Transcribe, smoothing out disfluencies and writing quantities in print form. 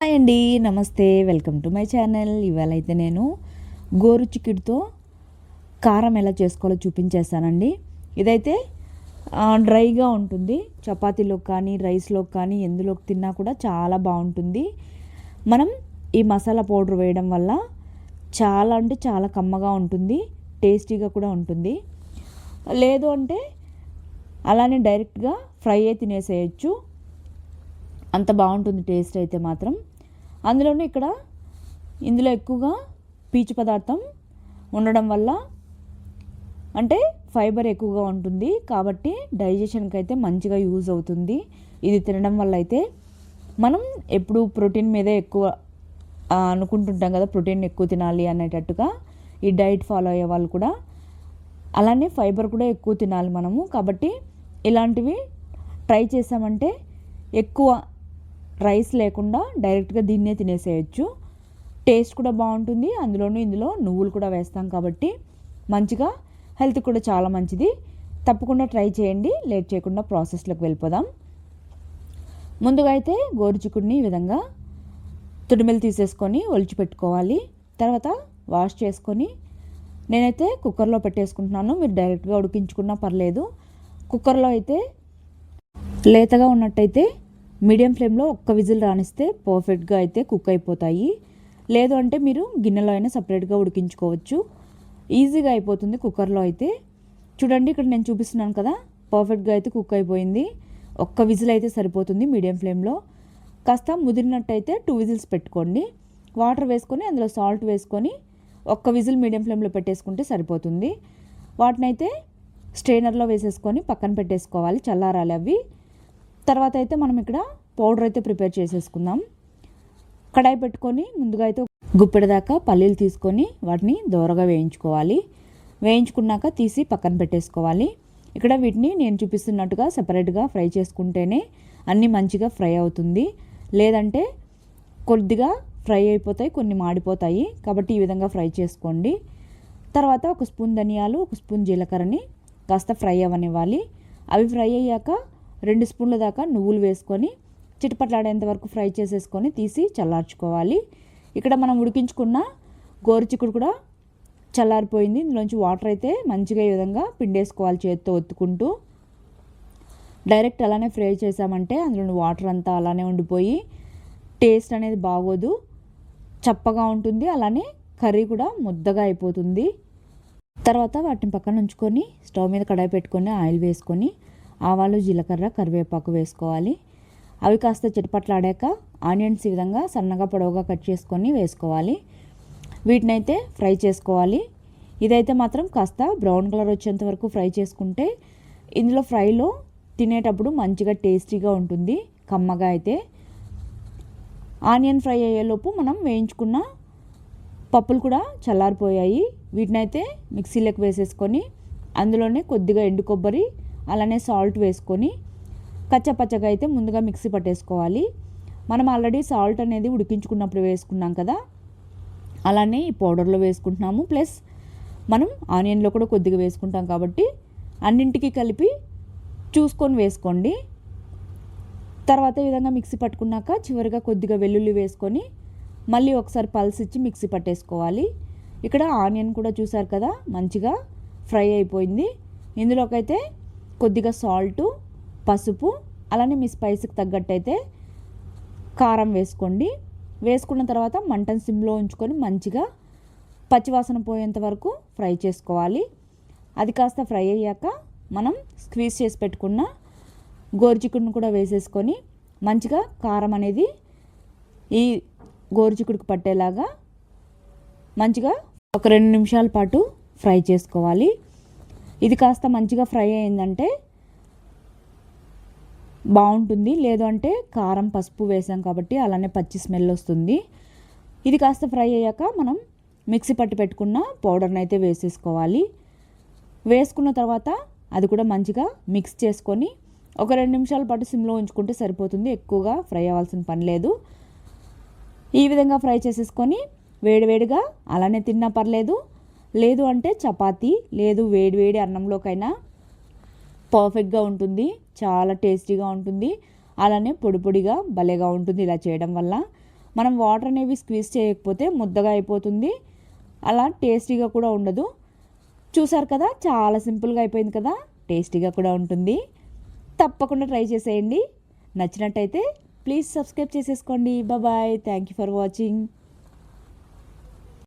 Hi అండి, నమస్తే. Welcome to my channel. ఇవాళ అయితే నేను గోరు చిక్కుడుతో కారం ఎలా చేసుకోవాలో చూపించేస్తానండి. ఇదైతే డ్రైగా ఉంటుంది. చపాతీలోకి కానీ రైస్లోకి కానీ ఎందులోకి తిన్నా కూడా చాలా బాగుంటుంది. మనం ఈ మసాలా పౌడర్ వేయడం వల్ల చాలా అంటే చాలా కమ్మగా ఉంటుంది, టేస్టీగా కూడా ఉంటుంది. లేదు అంటే అలానే డైరెక్ట్గా ఫ్రై అయి తినేసేయచ్చు, అంత బాగుంటుంది టేస్ట్ అయితే మాత్రం. అందులోనే ఇందులో ఎక్కువగా పీచు పదార్థం ఉండడం వల్ల అంటే ఫైబర్ ఎక్కువగా ఉంటుంది కాబట్టి డైజెషన్కి అయితే మంచిగా యూజ్ అవుతుంది. ఇది తినడం వల్ల అయితే మనం ఎప్పుడు ప్రోటీన్ మీదే ఎక్కువ అనుకుంటుంటాం కదా, ప్రోటీన్ ఎక్కువ తినాలి అనేటట్టుగా ఈ డైట్ ఫాలో అయ్యే వాళ్ళు కూడా అలానే ఫైబర్ కూడా ఎక్కువ తినాలి మనము. కాబట్టి ఇలాంటివి ట్రై చేసామంటే ఎక్కువ రైస్ లేకుండా డైరెక్ట్గా దీన్నే తినేసేయచ్చు. టేస్ట్ కూడా బాగుంటుంది. ఇందులో నువ్వులు కూడా వేస్తాం కాబట్టి మంచిగా హెల్త్ కూడా చాలా మంచిది. తప్పకుండా ట్రై చేయండి. లేట్ చేయకుండా ప్రాసెస్లోకి వెళ్ళిపోదాం. ముందుగా అయితే గోరుచిక్కుడిని ఈ విధంగా తుడిమెలు తీసేసుకొని ఒలిచి పెట్టుకోవాలి. తర్వాత వాష్ చేసుకొని నేనైతే కుక్కర్లో పెట్టేసుకుంటున్నాను. మీరు డైరెక్ట్గా ఉడికించుకున్నా పర్లేదు. కుక్కర్లో అయితే లేతగా ఉన్నట్టయితే మీడియం ఫ్లేమ్లో ఒక్క విజిల్ రానిస్తే పర్ఫెక్ట్గా అయితే కుక్ అయిపోతాయి. లేదు అంటే మీరు గిన్నెలో అయినా సపరేట్గా ఉడికించుకోవచ్చు, ఈజీగా అయిపోతుంది కుక్కర్లో అయితే. చూడండి, ఇక్కడ నేను చూపిస్తున్నాను కదా, పర్ఫెక్ట్గా అయితే కుక్ అయిపోయింది. ఒక్క విజిల్ అయితే సరిపోతుంది మీడియం ఫ్లేమ్లో. కాస్త ముదిరినట్టయితే 2 విజిల్స్ పెట్టుకోండి. వాటర్ వేసుకొని అందులో సాల్ట్ వేసుకొని ఒక్క విజిల్ మీడియం ఫ్లేమ్లో పెట్టేసుకుంటే సరిపోతుంది. వాటినైతే స్ట్రైనర్లో వేసేసుకొని పక్కన పెట్టేసుకోవాలి, చల్లారాలి అవి. తర్వాత అయితే మనం ఇక్కడ పౌడర్ అయితే ప్రిపేర్ చేసేసుకుందాం. కడాయి పెట్టుకొని ముందుగా అయితే గుప్పెడదాకా పల్లీలు తీసుకొని వాటిని దోరగా వేయించుకోవాలి. వేయించుకున్నాక తీసి పక్కన పెట్టేసుకోవాలి. ఇక్కడ వీటిని నేను చూపిస్తున్నట్టుగా సెపరేట్గా ఫ్రై చేసుకుంటేనే అన్నీ మంచిగా ఫ్రై అవుతుంది. లేదంటే కొద్దిగా ఫ్రై అయిపోతాయి, కొన్ని మాడిపోతాయి. కాబట్టి ఈ విధంగా ఫ్రై చేసుకోండి. తర్వాత 1 స్పూన్ ధనియాలు, 1 స్పూన్ జీలకర్రని కాస్త ఫ్రై అవ్వనివ్వాలి. అవి ఫ్రై అయ్యాక 2 స్పూన్ల దాకా నువ్వులు వేసుకొని చిటపట్లాడేంత వరకు ఫ్రై చేసేసుకొని తీసి చల్లార్చుకోవాలి. ఇక్కడ మనం ఉడికించుకున్న గోరుచిక్కుడు కూడా చల్లారిపోయింది. ఇందులోంచి వాటర్ అయితే మంచిగా ఈ విధంగా పిండేసుకోవాలి చేత్తో ఒత్తుకుంటూ. డైరెక్ట్ అలానే ఫ్రై చేసామంటే అందులో వాటర్ అంతా అలానే ఉండిపోయి టేస్ట్ అనేది బాగోదు, చప్పగా ఉంటుంది. అలానే కర్రీ కూడా ముద్దగా అయిపోతుంది. తర్వాత వాటిని పక్కన ఉంచుకొని స్టవ్ మీద కడాయి పెట్టుకొని ఆయిల్ వేసుకొని ఆవాలు, జీలకర్ర, కరివేపాకు వేసుకోవాలి. అవి కాస్త చిటపట్లాడాక ఆనియన్స్ ఈ విధంగా సన్నగా పొడవుగా కట్ చేసుకొని వేసుకోవాలి. వీటినైతే ఫ్రై చేసుకోవాలి. ఇదైతే మాత్రం కాస్త బ్రౌన్ కలర్ వచ్చేంత వరకు ఫ్రై చేసుకుంటే ఇందులో ఫ్రైలో తినేటప్పుడు మంచిగా టేస్టీగా ఉంటుంది, కమ్మగా అయితే. ఆనియన్ ఫ్రై అయ్యేలోపు మనం వేయించుకున్న పప్పులు కూడా చల్లారిపోయాయి. వీటినైతే మిక్సీలోకి వేసేసుకొని అందులోనే కొద్దిగా ఎండు కొబ్బరి అలానే సాల్ట్ వేసుకొని కచ్చపచ్చగా అయితే ముందుగా మిక్సీ పట్టేసుకోవాలి. మనం ఆల్రెడీ సాల్ట్ అనేది ఉడికించుకున్నప్పుడు వేసుకున్నాం కదా, అలానే ఈ పౌడర్లో వేసుకుంటున్నాము. ప్లస్ మనం ఆనియన్లో కూడా కొద్దిగా వేసుకుంటాం కాబట్టి అన్నింటికి కలిపి చూసుకొని వేసుకోండి. తర్వాత ఈ విధంగా మిక్సీ పట్టుకున్నాక చివరిగా కొద్దిగా వెల్లుల్లి వేసుకొని మళ్ళీ ఒకసారి పల్స్ ఇచ్చి మిక్సీ పట్టేసుకోవాలి. ఇక్కడ ఆనియన్ కూడా చూసారు కదా, మంచిగా ఫ్రై అయిపోయింది. ఇందులోకైతే కొద్దిగా సాల్టు, పసుపు, అలానే మీ స్పైస్కి తగ్గట్టయితే కారం వేసుకోండి. వేసుకున్న తర్వాత మంటను సిమ్లో ఉంచుకొని మంచిగా పచ్చివాసన పోయేంత వరకు ఫ్రై చేసుకోవాలి. అది కాస్త ఫ్రై అయ్యాక మనం స్క్వీజ్ చేసి పెట్టుకున్న గోరుచిక్కుడును కూడా వేసేసుకొని మంచిగా కారం అనేది ఈ గోరుచిక్కుడుకు పట్టేలాగా మంచిగా ఒక 2 నిమిషాల పాటు ఫ్రై చేసుకోవాలి. ఇది కాస్త మంచిగా ఫ్రై అయిందంటే బాగుంటుంది. లేదు అంటే కారం, పసుపు వేసాం కాబట్టి అలానే పచ్చి స్మెల్ వస్తుంది. ఇది కాస్త ఫ్రై అయ్యాక మనం మిక్సీ పట్టి పెట్టుకున్న పౌడర్ని అయితే వేసేసుకోవాలి. వేసుకున్న తర్వాత అది కూడా మంచిగా మిక్స్ చేసుకొని ఒక 2 నిమిషాల పాటు సిమ్లో ఉంచుకుంటే సరిపోతుంది. ఎక్కువగా ఫ్రై అవ్వాల్సిన పని లేదు. ఈ విధంగా ఫ్రై చేసేసుకొని వేడివేడిగా అలానే తిన్నా పర్లేదు, లేదు అంటే చపాతీ లేదు వేడివేడి అన్నంలోకైనా పర్ఫెక్ట్గా ఉంటుంది, చాలా టేస్టీగా ఉంటుంది. అలానే పొడి పొడిగా భలేగా ఉంటుంది ఇలా చేయడం వల్ల. మనం వాటర్ అనేవి స్క్వీజ్ చేయకపోతే ముద్దగా అయిపోతుంది, అలా టేస్టీగా కూడా ఉండదు. చూసారు కదా, చాలా సింపుల్గా అయిపోయింది కదా, టేస్టీగా కూడా ఉంటుంది. తప్పకుండా ట్రై చేసేయండి. నచ్చినట్టయితే ప్లీజ్ సబ్స్క్రైబ్ చేసేసుకోండి. Bye, thank you for watching.